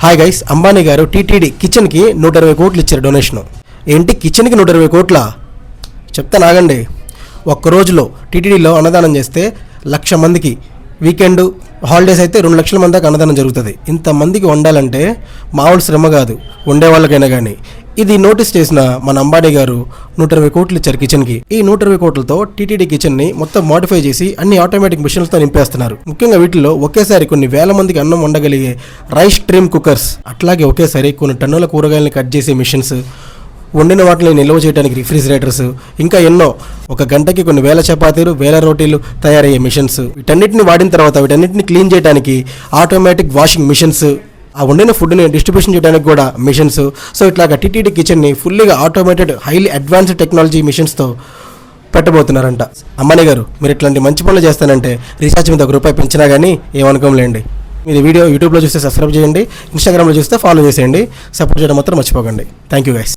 Hi guys, Ambani గారు TTD కిచెన్కి 120 కోట్లు ఇచ్చారు డొనేషను. ఏంటి కిచెన్కి 120 కోట్లా? చెప్తాను ఆగండి. ఒక్క రోజులో టీటీడీలో అన్నదానం చేస్తే 1,00,000 మందికి, వీకెండ్ హాలిడేస్ అయితే 2 లక్షల మందికి అన్నదానం జరుగుతుంది. ఇంతమందికి వండాలంటే మామూలు శ్రమ కాదు వండే వాళ్ళకైనా కానీ. ఇది నోటీస్ చేసిన మన అంబానీ గారు 120 కోట్లు ఇచ్చారు కిచెన్కి. ఈ 120 కోట్లతో టీటీడీ కిచెన్ని మొత్తం మోడిఫై చేసి అన్ని ఆటోమేటిక్ మిషన్లతో నింపేస్తున్నారు. ముఖ్యంగా వీటిలో ఒకేసారి కొన్ని వేల మందికి అన్నం వండగలిగే రైస్ స్ట్రీమ్ కుక్కర్స్, అట్లాగే ఒకేసారి కొన్ని టన్నుల కూరగాయలని కట్ చేసే మిషన్స్, వండిన వాటిని నిల్వ చేయడానికి రిఫ్రిజిరేటర్స్, ఇంకా ఎన్నో, ఒక గంటకి కొన్ని వేల చపాతీలు, వేల రోటీలు తయారయ్యే మిషన్స్, వీటన్నిటిని వాడిన తర్వాత వీటన్నిటిని క్లీన్ చేయడానికి ఆటోమేటిక్ వాషింగ్ మిషన్స్, ఆ వండిన ఫుడ్ని డిస్ట్రిబ్యూషన్ చేయడానికి కూడా మిషన్స్. సో ఇట్లాగా టీటీడీ కిచెన్ని ఫుల్లీగా ఆటోమేటెడ్ హైలీ అడ్వాన్స్డ్ టెక్నాలజీ మిషన్స్తో పెట్టబోతున్నారంట. అంబానీ గారు, మీరు ఇట్లాంటి మంచి పనులు చేస్తానంటే రీఛార్జ్ మీద ₹1 పెంచినా కానీ ఏమనుకోలేండి. మీరు వీడియో యూట్యూబ్లో చూస్తే సబ్స్క్రైబ్ చేయండి, ఇన్స్టాగ్రామ్లో చూస్తే ఫాలో చేసేయండి. సపోర్ట్ చేయడం మాత్రం మర్చిపోకండి. Thank you guys.